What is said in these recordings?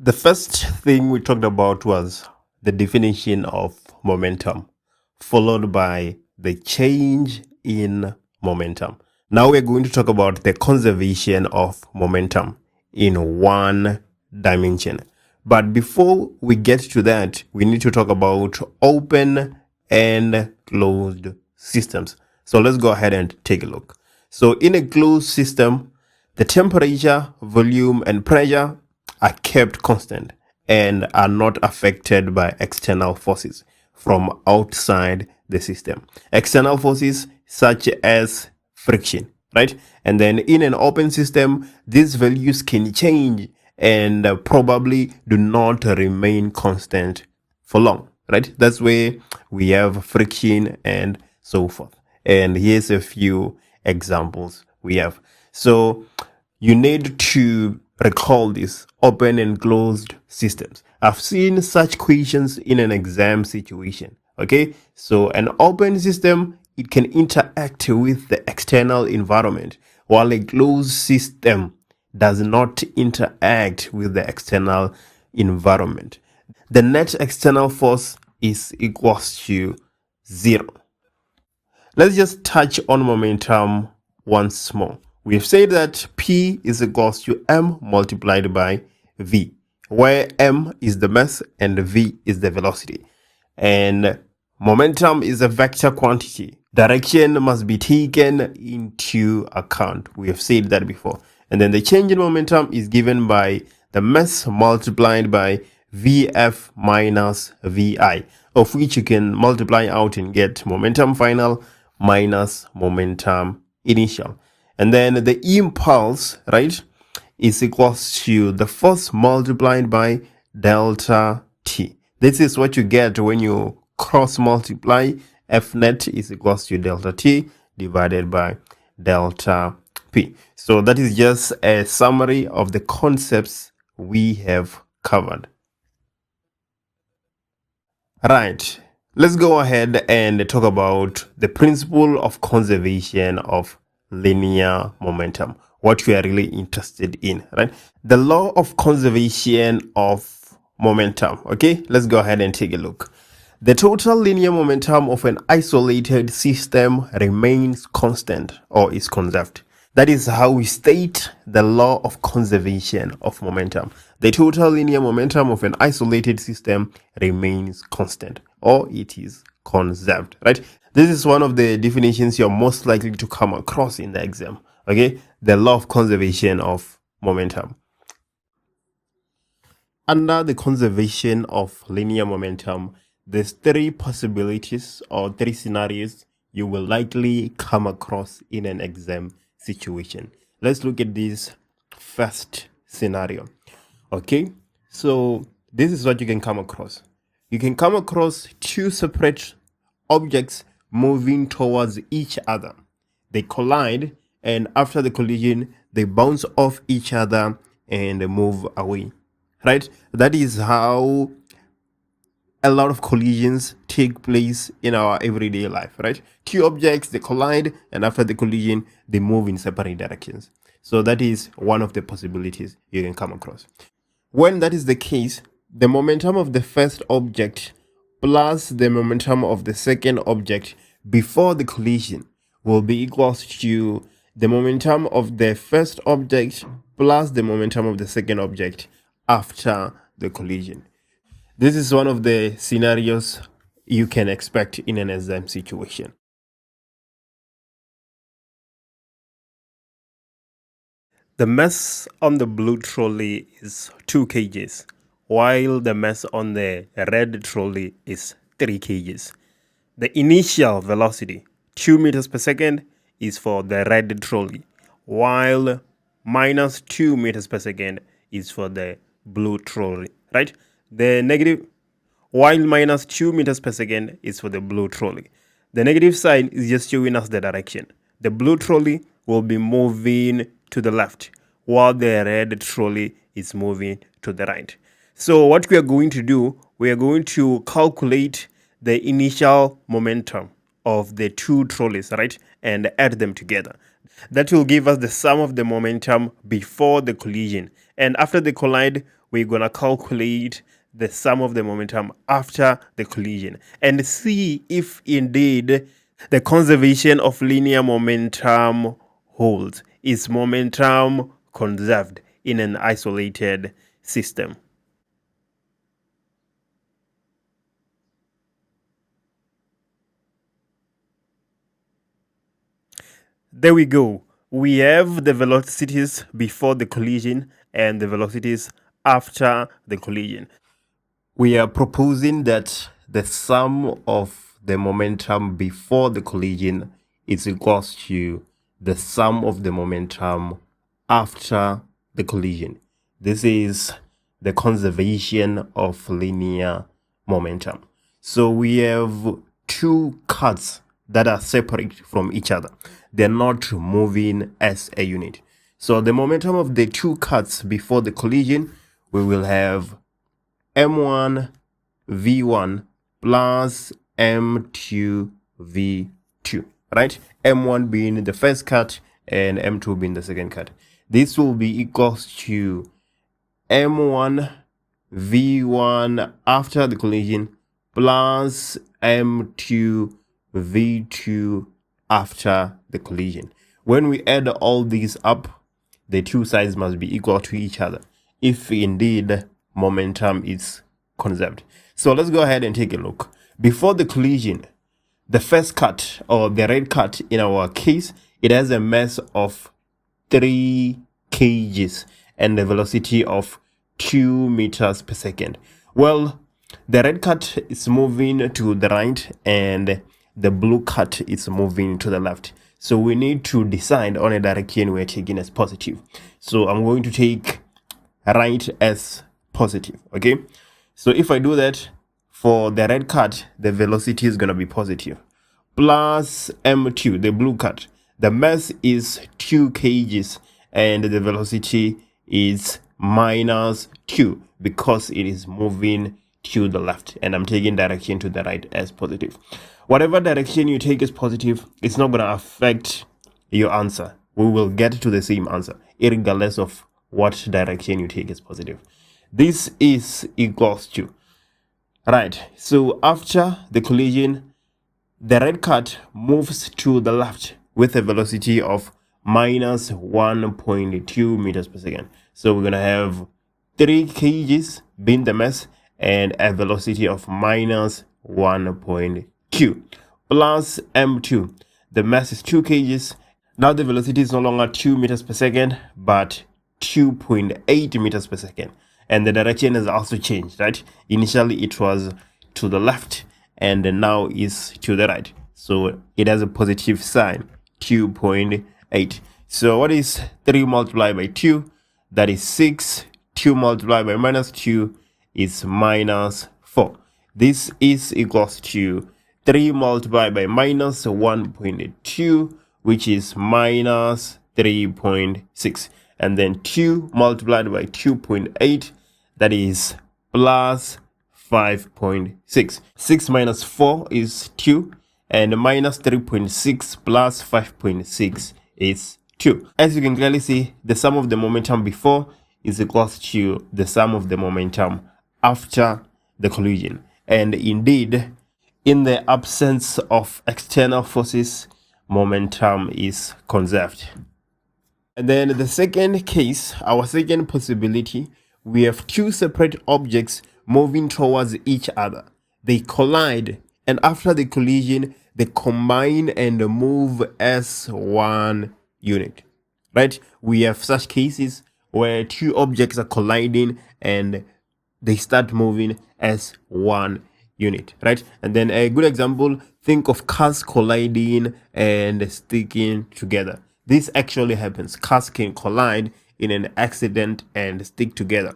The first thing we talked about was the definition of momentum, followed by the change in momentum. Now we're going to talk about the conservation of momentum in one dimension. But before we get to that, we need to talk about open and closed systems. So let's go ahead and take a look. So in a closed system, the temperature, volume, and pressure are kept constant and are not affected by external forces from outside the system. External forces such as friction, right? And then in an open system, these values can change and probably do not remain constant for long, right? That's where we have friction and so forth. And here's a few examples we have. So you need to recall this open and closed systems. I've seen such questions in an exam situation. Okay, so an open system, it can interact with the external environment, while a closed system does not interact with the external environment. The net external force is equals to 0. Let's just touch on momentum once more. We've said that P is equals to M multiplied by V, where M is the mass and V is the velocity. And momentum is a vector quantity. Direction must be taken into account. We have said that before. And then the change in momentum is given by the mass multiplied by Vf minus Vi, of which you can multiply out and get momentum final minus momentum initial. And then the impulse, right, is equals to the force multiplied by delta T. This is what you get when you cross multiply. F net is equals to delta T divided by delta P. So that is just a summary of the concepts we have covered. Right. Let's go ahead and talk about the principle of conservation of linear momentum, what we are really interested in, right? The law of conservation of momentum. Okay, let's go ahead and take a look. The total linear momentum of an isolated system remains constant or is conserved. That is how we state the law of conservation of momentum. The total linear momentum of an isolated system remains constant or it is conserved, right? This is one of the definitions you're most likely to come across in the exam, okay? The law of conservation of momentum. Under the conservation of linear momentum, there's 3 possibilities or 3 scenarios you will likely come across in an exam situation. Let's look at this first scenario. Okay, so this is what you can come across. You can come across 2 separate objects moving towards each other. They collide, and after the collision, they bounce off each other and move away. Right? That is how a lot of collisions take place in our everyday life, right? 2 objects, they collide, and after the collision, they move in separate directions. So that is one of the possibilities you can come across. When that is the case, the momentum of the first object plus the momentum of the second object before the collision will be equals to the momentum of the first object plus the momentum of the second object after the collision. This is one of the scenarios you can expect in an exam situation. The mass on the blue trolley is 2 kgs, while the mass on the red trolley is 3 kgs. The initial velocity, 2 meters per second, is for the red trolley, while minus 2 meters per second is for the blue trolley, right? While minus 2 meters per second is for the blue trolley. The negative sign is just showing us the direction. The blue trolley will be moving to the left, while the red trolley is moving to the right. So what we are going to do, we are going to calculate the initial momentum of the 2 trolleys, right, and add them together. That will give us the sum of the momentum before the collision. And after they collide, we're going to calculate the sum of the momentum after the collision and see if indeed the conservation of linear momentum holds. Is momentum conserved in an isolated system? There we go. We have the velocities before the collision and the velocities after the collision. We are proposing that the sum of the momentum before the collision is equals to the sum of the momentum after the collision. This is the conservation of linear momentum. So we have two cuts that are separate from each other. They're not moving as a unit. So the momentum of the two cuts before the collision, we will have m1 v1 plus m2 v2, right? M1 being the first cut and M2 being the second cut. This will be equals to M1 V1 after the collision plus M2 V2 after the collision. When we add all these up, the two sides must be equal to each other if indeed momentum is conserved. So let's go ahead and take a look. Before the collision, the first cut, or the red cut in our case, it has a mass of 3 kgs and the velocity of 2 meters per second. Well, the red cut is moving to the right and the blue cut is moving to the left. So we need to decide on a direction we're taking as positive. So I'm going to take right as positive, okay? So if I do that, for the red cut, the velocity is going to be positive. Plus M2, the blue cut. The mass is 2 kgs and the velocity is minus 2 because it is moving to the left and I'm taking direction to the right as positive. Whatever direction you take as positive, it's not going to affect your answer. We will get to the same answer regardless of what direction you take as positive. This is equals to, right, so after the collision, the red cut moves to the left with a velocity of minus 1.2 meters per second. So we're going to have 3 kgs being the mass and a velocity of minus 1.2 plus m2. The mass is 2 kgs. Now the velocity is no longer 2 meters per second, but 2.8 meters per second. And the direction has also changed, right? Initially it was to the left and now is to the right. So it has a positive sign, 2.8. So what is 3 multiplied by 2? That is 6. 2 multiplied by minus 2 is minus 4. This is equals to 3 multiplied by minus 1.2, which is minus 3.6. And then 2 multiplied by 2.8, that is plus 5.6. 6 minus 4 is 2, and minus 3.6 plus 5.6 is 2. As you can clearly see, the sum of the momentum before is equals to the sum of the momentum after the collision. And indeed, in the absence of external forces, momentum is conserved. And then the second case, our second possibility, we have two separate objects moving towards each other. They collide, and after the collision, they combine and move as one unit, right? We have such cases where two objects are colliding and they start moving as one unit, right? And then a good example, think of cars colliding and sticking together. This actually happens. Cars can collide in an accident and stick together,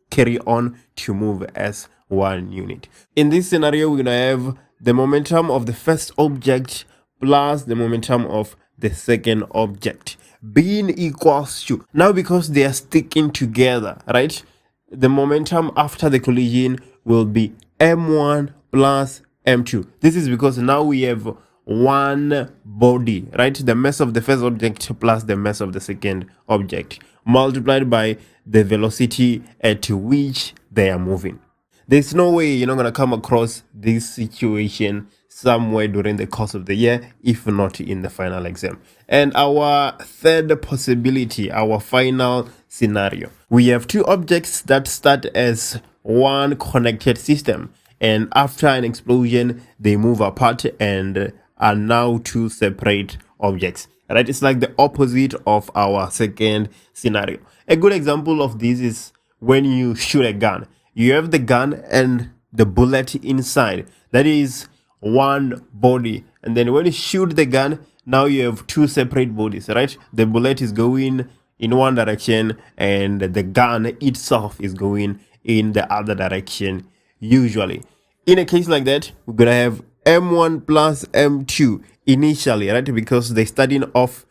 carry on to move as one unit. In this scenario, we're going to have the momentum of the first object plus the momentum of the second object being equals to, now because they are sticking together, right, the momentum after the collision will be m1 plus m2. This is because now we have one body, right? The mass of the first object plus the mass of the second object multiplied by the velocity at which they are moving. There's no way you're not going to come across this situation somewhere during the course of the year, if not in the final exam. And our third possibility, our final scenario, we have two objects that start as one connected system, and after an explosion they move apart and are now two separate objects, right? It's like the opposite of our second scenario. A good example of this is when you shoot a gun. You have the gun and the bullet inside. That is one body. And then when you shoot the gun, now you have two separate bodies, right? The bullet is going in one direction and the gun itself is going in the other direction usually. In a case like that, we're going to have M1 plus M2 initially, right? Because they're starting off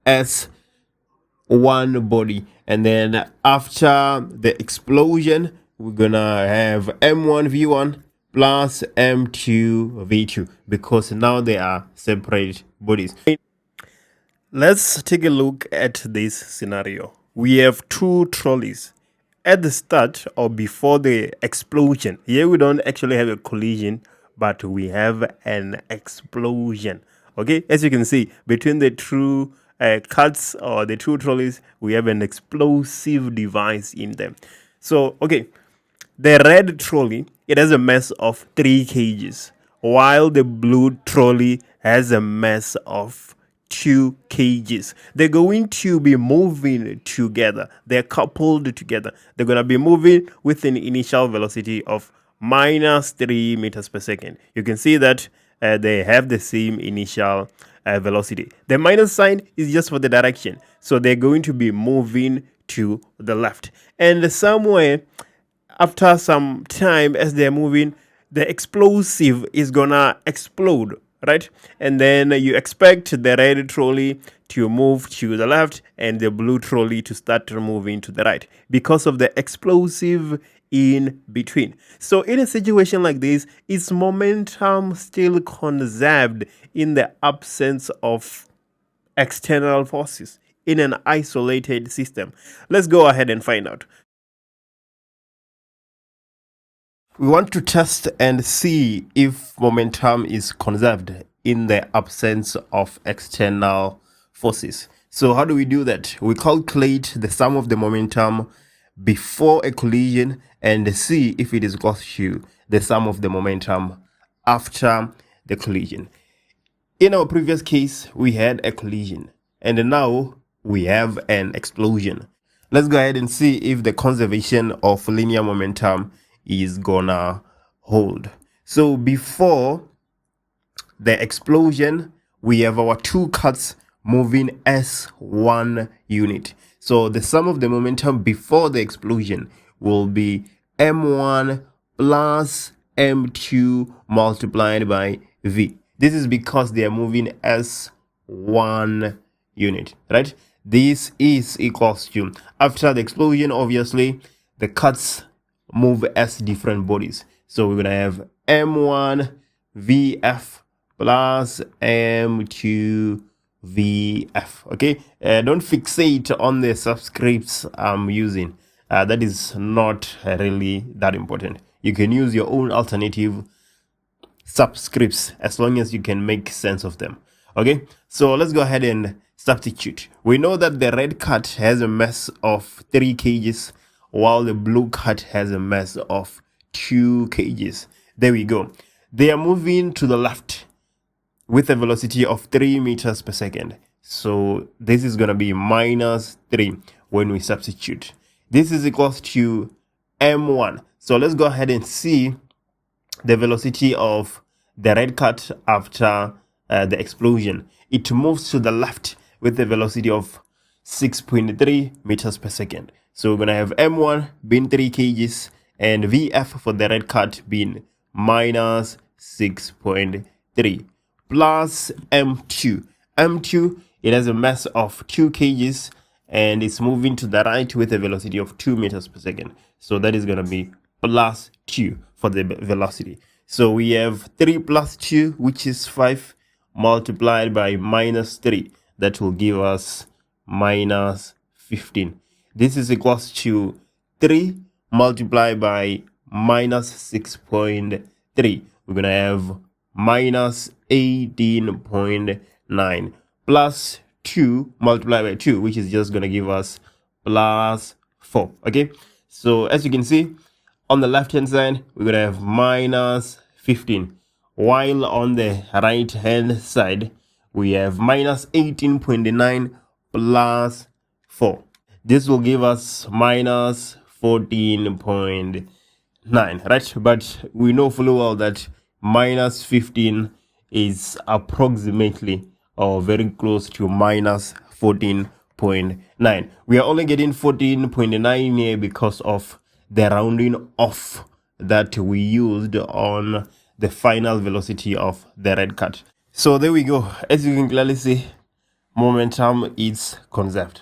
as one body. And then after the explosion, we're gonna have M1 V1 plus M2 V2 because now they are separate bodies. Let's take a look at this scenario. We have two trolleys. At the start or before the explosion, here we don't actually have a collision, but we have an explosion. Okay, as you can see, between the two carts or the two trolleys, we have an explosive device in them. So, okay, the red trolley, it has a mass of 3 kgs, while the blue trolley has a mass of 2 kgs. They're going to be moving together. They're coupled together. They're going to be moving with an initial velocity of minus 3 meters per second. You can see that they have the same initial velocity. The minus sign is just for the direction. So they're going to be moving to the left. And somewhere after some time as they're moving, the explosive is gonna explode, right? And then you expect the red trolley to move to the left and the blue trolley to start moving to the right because of the explosive in between. So in a situation like this, is momentum still conserved in the absence of external forces in an isolated system? Let's go ahead and find out. We want to test and see if momentum is conserved in the absence of external forces. So how do we do that? We calculate the sum of the momentum before a collision and see if it is equal to the sum of the momentum after the collision. In our previous case, we had a collision and now we have an explosion. Let's go ahead and see if the conservation of linear momentum is gonna hold. So before the explosion, we have our two cuts moving as one unit. So the sum of the momentum before the explosion will be M1 plus M2 multiplied by V. This is because they are moving as one unit, right? This is equals to, after the explosion, obviously, the cuts move as different bodies. So we're going to have M1 VF plus M2 VF. Okay, don't fixate on the subscripts I'm using. That is not really that important. You can use your own alternative subscripts as long as you can make sense of them. Okay, so let's go ahead and substitute. We know that the red cut has a mass of 3 kgs while the blue cut has a mass of 2 kgs. There we go. They are moving to the left with a velocity of 3 meters per second. So this is going to be minus 3 when we substitute. This is equals to M1. So let's go ahead and see the velocity of the red cut after the explosion. It moves to the left with a velocity of 6.3 meters per second. So we're going to have M1 being 3 kgs and VF for the red cut being minus 6.3 plus M2. M2, it has a mass of 2 kgs and it's moving to the right with a velocity of 2 meters per second. So that is going to be plus 2 for the velocity. So we have 3 plus 2, which is 5, multiplied by minus 3. That will give us minus 15. This is equals to 3 multiplied by minus 6.3. We're going to have minus 18.9 plus 2 multiplied by 2, which is just going to give us plus 4. Okay, so as you can see, on the left hand side, we're going to have minus 15, while on the right hand side, we have minus 18.9 plus 4. This will give us minus 14.9, right? But we know fully well that minus 15 is approximately or very close to minus 14.9. We are only getting 14.9 here because of the rounding off that we used on the final velocity of the red cut. So there we go. As you can clearly see, momentum is conserved.